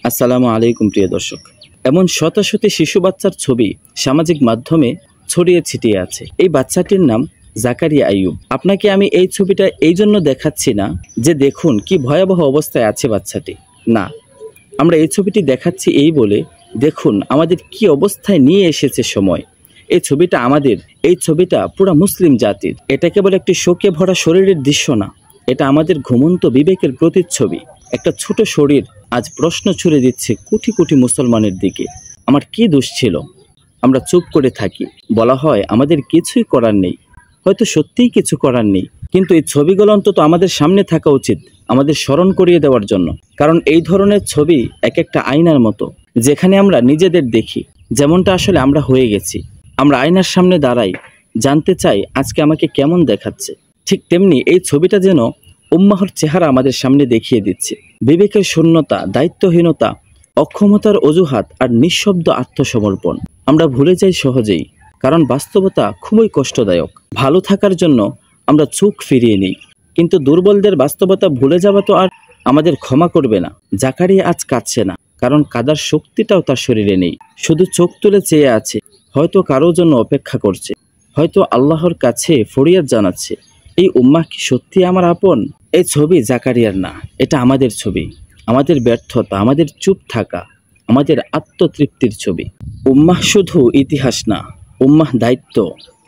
আসসালামু আলাইকুম প্রিয় দর্শক। এমন শত শত শিশু বাচ্চার ছবি সামাজিক মাধ্যমে ছড়িয়ে ছিটিয়ে আছে। এই বাচ্চাটির নাম জাকারিয়া আইয়ুব। আপনাকে আমি এই ছবিটা এই জন্য দেখাচ্ছি না যে দেখুন কি ভয়াবহ অবস্থায় আছে বাচ্চাটি, না, আমরা এই ছবিটি দেখাচ্ছি এই বলে দেখুন আমাদের কি অবস্থায় নিয়ে এসেছে সময়। এই ছবিটা আমাদের, এই ছবিটা পুরা মুসলিম জাতির। এটা কেবল একটি শোকে ভরা শরীরের দৃশ্য না, এটা আমাদের ঘুমন্ত বিবেকের প্রতিচ্ছবি। একটা ছোট শরীর আজ প্রশ্ন ছুড়ে দিচ্ছে কোটি কোটি মুসলমানের দিকে, আমার কি দোষ ছিল? আমরা চুপ করে থাকি, বলা হয় আমাদের কিছুই করার নেই। হয়তো সত্যিই কিছু করার নেই, কিন্তু এই ছবিগুলো অন্তত আমাদের সামনে থাকা উচিত, আমাদের স্মরণ করিয়ে দেওয়ার জন্য। কারণ এই ধরনের ছবি এক একটা আয়নার মতো, যেখানে আমরা নিজেদের দেখি যেমনটা আসলে আমরা হয়ে গেছি। আমরা আয়নার সামনে দাঁড়াই, জানতে চাই আজকে আমাকে কেমন দেখাচ্ছে। ঠিক তেমনি এই ছবিটা যেন উম্মাহর চেহারা আমাদের সামনে দেখিয়ে দিচ্ছে। বিবেকের শূন্যতা, দায়িত্বহীনতা, অক্ষমতার অজুহাত আর নিঃশব্দ আত্মসমর্পণ। আমরা ভুলে যাই সহজেই, কারণ বাস্তবতা খুবই কষ্টদায়ক। ভালো থাকার জন্য আমরা চোখ ফিরিয়ে নিই, কিন্তু দুর্বলদের বাস্তবতা ভুলে যাওয়া তো আর আমাদের ক্ষমা করবে না। জাকারিয়া আজ কাঁদছে না, কারণ কাদার শক্তিটাও তার শরীরে নেই। শুধু চোখ তুলে চেয়ে আছে, হয়তো কারো জন্য অপেক্ষা করছে, হয়তো আল্লাহর কাছে ফরিয়াদ জানাচ্ছে, এই উম্মাহ কি সত্যি আমার আপন? এই ছবি জাকারিয়ার না, এটা আমাদের ছবি, আমাদের ব্যর্থতা, আমাদের চুপ থাকা, আমাদের আত্মতৃপ্তির ছবি। উম্মাহ শুধু ইতিহাস না, উম্মাহ দায়িত্ব,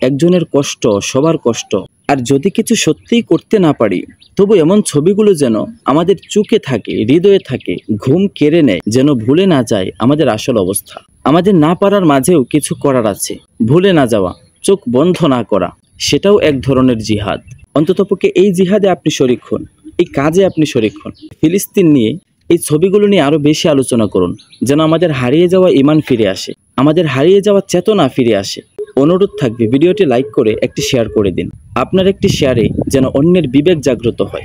একজনের কষ্ট, সবার কষ্ট। আর যদি কিছু সত্যিই করতে না পারি, তবু এমন ছবিগুলো যেন আমাদের চোখে থাকে, হৃদয়ে থাকে, ঘুম কেড়ে নেয়, যেন ভুলে না যায় আমাদের আসল অবস্থা। আমাদের না পারার মাঝেও কিছু করার আছে, ভুলে না যাওয়া, চোখ বন্ধ না করা, সেটাও এক ধরনের জিহাদ। অন্ততপক্ষে এই জিহাদে আপনি শরিক হন, এই কাজে আপনি শরিক হন। ফিলিস্তিন নিয়ে, এই ছবিগুলো নিয়ে আরো বেশি আলোচনা করুন, যেন আমাদের হারিয়ে যাওয়া ঈমান ফিরে আসে, আমাদের হারিয়ে যাওয়া চেতনা ফিরে আসে। অনুরোধ থাকবে ভিডিওটি লাইক করে একটি শেয়ার করে দিন। আপনার একটি শেয়ারে যেন অন্যের বিবেক জাগ্রত হয়।